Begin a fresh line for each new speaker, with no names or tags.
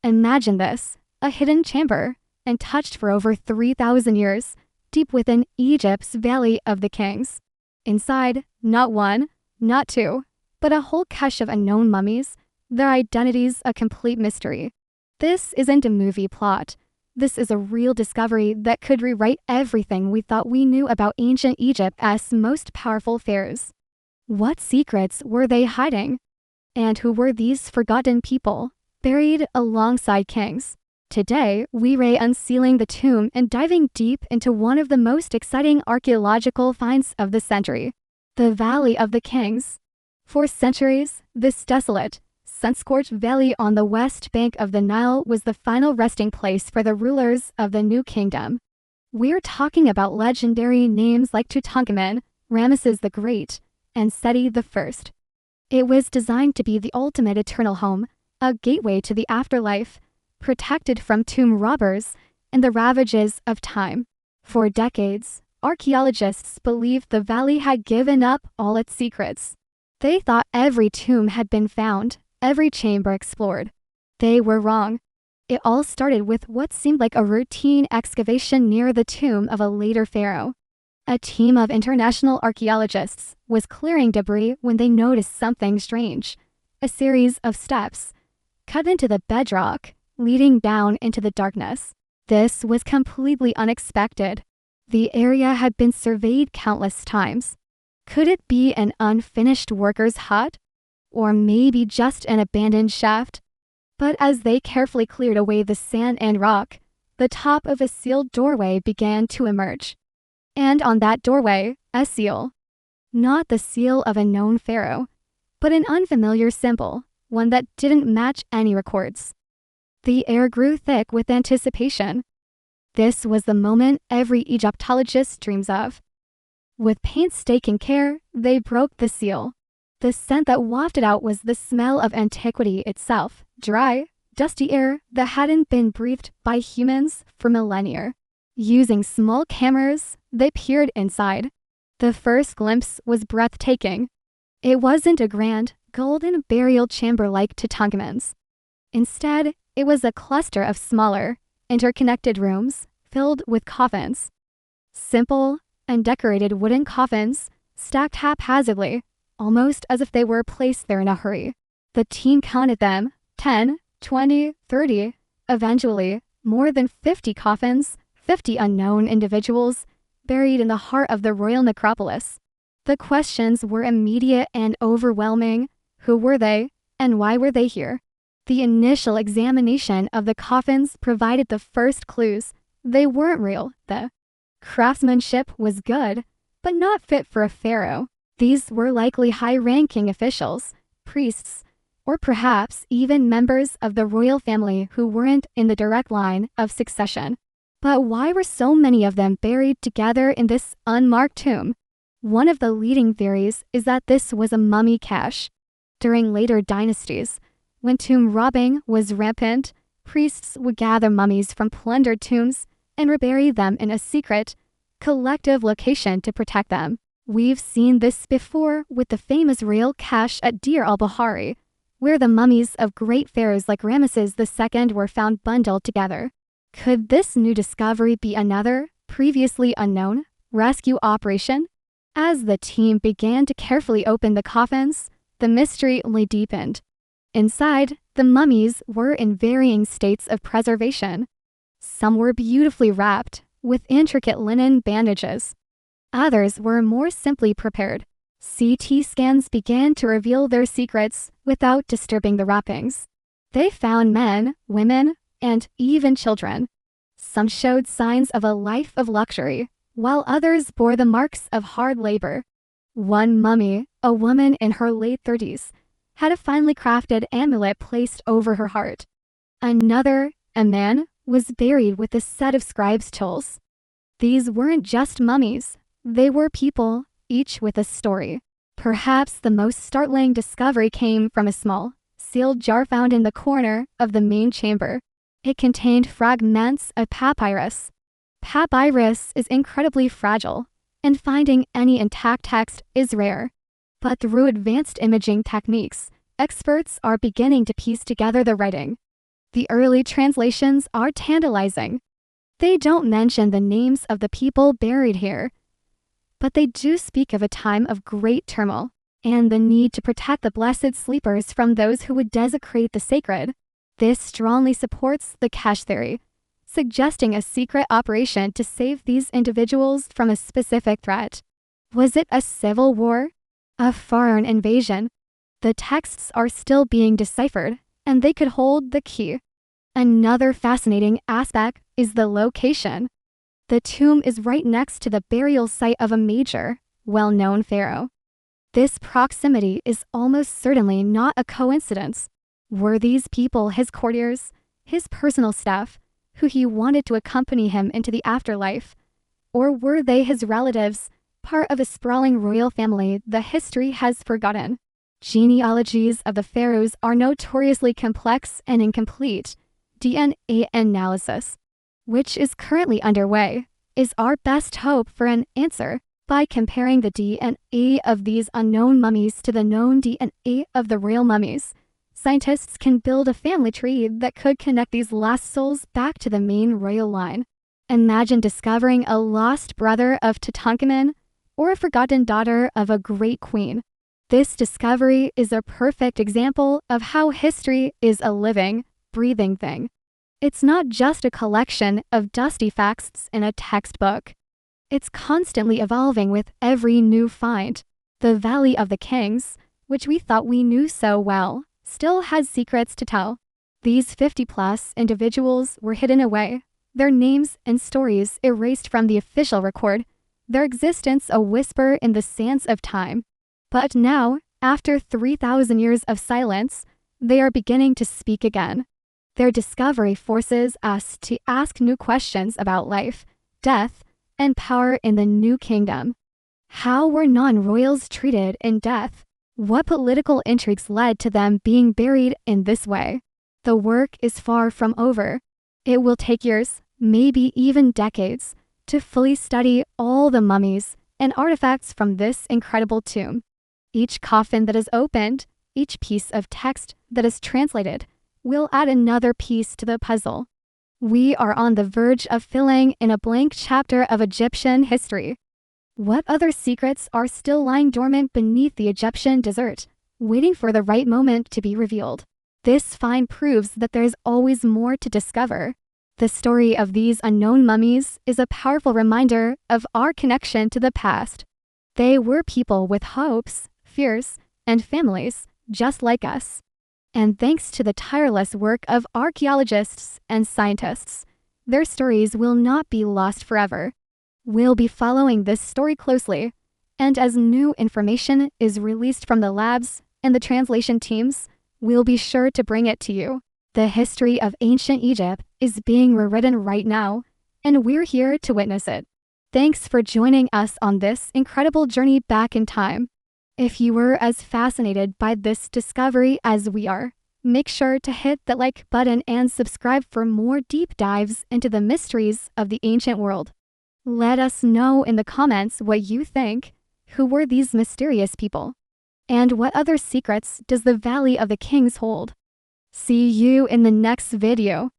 Imagine this, a hidden chamber, untouched for over 3,000 years, deep within Egypt's Valley of the Kings. Inside, not one, not two, but a whole cache of unknown mummies, their identities a complete mystery. This isn't a movie plot. This is a real discovery that could rewrite everything we thought we knew about ancient Egypt's most powerful pharaohs. What secrets were they hiding? And who were these forgotten people, buried alongside kings? Today, we're unsealing the tomb and diving deep into one of the most exciting archaeological finds of the century, the Valley of the Kings. For centuries, this desolate, sun-scorched valley on the west bank of the Nile was the final resting place for the rulers of the New Kingdom. We're talking about legendary names like Tutankhamun, Ramesses the Great, and Seti I. It was designed to be the ultimate eternal home, a gateway to the afterlife, protected from tomb robbers and the ravages of time. For decades, archaeologists believed the valley had given up all its secrets. They thought every tomb had been found, every chamber explored. They were wrong. It all started with what seemed like a routine excavation near the tomb of a later pharaoh. A team of international archaeologists was clearing debris when they noticed something strange. A series of steps, cut into the bedrock, leading down into the darkness. This was completely unexpected. The area had been surveyed countless times. Could it be an unfinished worker's hut? Or maybe just an abandoned shaft? But as they carefully cleared away the sand and rock, the top of a sealed doorway began to emerge. And on that doorway, a seal. Not the seal of a known pharaoh, but an unfamiliar symbol, one that didn't match any records. The air grew thick with anticipation. This was the moment every Egyptologist dreams of. With painstaking care, they broke the seal. The scent that wafted out was the smell of antiquity itself, dry, dusty air that hadn't been breathed by humans for millennia. Using small cameras, they peered inside. The first glimpse was breathtaking. It wasn't a grand, golden burial chamber like Tutankhamun's. Instead, it was a cluster of smaller, interconnected rooms filled with coffins. Simple, undecorated wooden coffins, stacked haphazardly, almost as if they were placed there in a hurry. The team counted them, 10, 20, 30, eventually, more than 50 coffins, 50 unknown individuals, buried in the heart of the royal necropolis. The questions were immediate and overwhelming. Who were they, and why were they here? The initial examination of the coffins provided the first clues. They weren't real. The craftsmanship was good, but not fit for a pharaoh. These were likely high-ranking officials, priests, or perhaps even members of the royal family who weren't in the direct line of succession. But why were so many of them buried together in this unmarked tomb? One of the leading theories is that this was a mummy cache. During later dynasties, when tomb robbing was rampant, priests would gather mummies from plundered tombs and rebury them in a secret, collective location to protect them. We've seen this before with the famous royal cache at Deir al-Bahari, where the mummies of great pharaohs like Ramesses II were found bundled together. Could this new discovery be another, previously unknown, rescue operation? As the team began to carefully open the coffins, the mystery only deepened. Inside, the mummies were in varying states of preservation. Some were beautifully wrapped, with intricate linen bandages. Others were more simply prepared. CT scans began to reveal their secrets without disturbing the wrappings. They found men, women, and even children. Some showed signs of a life of luxury, while others bore the marks of hard labor. One mummy, a woman in her late 30s, had a finely crafted amulet placed over her heart. Another, a man, was buried with a set of scribe's tools. These weren't just mummies. They were people, each with a story. Perhaps the most startling discovery came from a small, sealed jar found in the corner of the main chamber. It contained fragments of papyrus. Papyrus is incredibly fragile, and finding any intact text is rare. But through advanced imaging techniques, experts are beginning to piece together the writing. The early translations are tantalizing. They don't mention the names of the people buried here, but they do speak of a time of great turmoil and the need to protect the blessed sleepers from those who would desecrate the sacred. This strongly supports the cache theory, suggesting a secret operation to save these individuals from a specific threat. Was it a civil war? A foreign invasion? The texts are still being deciphered, and they could hold the key. Another fascinating aspect is the location. The tomb is right next to the burial site of a major, well-known pharaoh. This proximity is almost certainly not a coincidence. Were these people his courtiers, his personal staff, who he wanted to accompany him into the afterlife? Or were they his relatives, part of a sprawling royal family that history has forgotten? Genealogies of the pharaohs are notoriously complex and incomplete. DNA analysis, which is currently underway, is our best hope for an answer. By comparing the DNA of these unknown mummies to the known DNA of the real mummies, scientists can build a family tree that could connect these last souls back to the main royal line. Imagine discovering a lost brother of Tutankhamun or a forgotten daughter of a great queen. This discovery is a perfect example of how history is a living, breathing thing. It's not just a collection of dusty facts in a textbook. It's constantly evolving with every new find. The Valley of the Kings, which we thought we knew so well, still has secrets to tell. These 50-plus individuals were hidden away, their names and stories erased from the official record, their existence a whisper in the sands of time. But now, after 3,000 years of silence, they are beginning to speak again. Their discovery forces us to ask new questions about life, death, and power in the new kingdom. How were non-royals treated in death? What political intrigues led to them being buried in this way? The work is far from over. It will take years, maybe even decades, to fully study all the mummies and artifacts from this incredible tomb. Each coffin that is opened, each piece of text that is translated, will add another piece to the puzzle. We are on the verge of filling in a blank chapter of Egyptian history. What other secrets are still lying dormant beneath the Egyptian desert, waiting for the right moment to be revealed? This find proves that there is always more to discover. The story of these unknown mummies is a powerful reminder of our connection to the past. They were people with hopes, fears, and families, just like us. And thanks to the tireless work of archaeologists and scientists, their stories will not be lost forever. We'll be following this story closely, and as new information is released from the labs and the translation teams, we'll be sure to bring it to you. The history of ancient Egypt is being rewritten right now, and we're here to witness it. Thanks for joining us on this incredible journey back in time. If you were as fascinated by this discovery as we are, make sure to hit the like button and subscribe for more deep dives into the mysteries of the ancient world. Let us know in the comments what you think. Who were these mysterious people? And what other secrets does the Valley of the Kings hold? See you in the next video.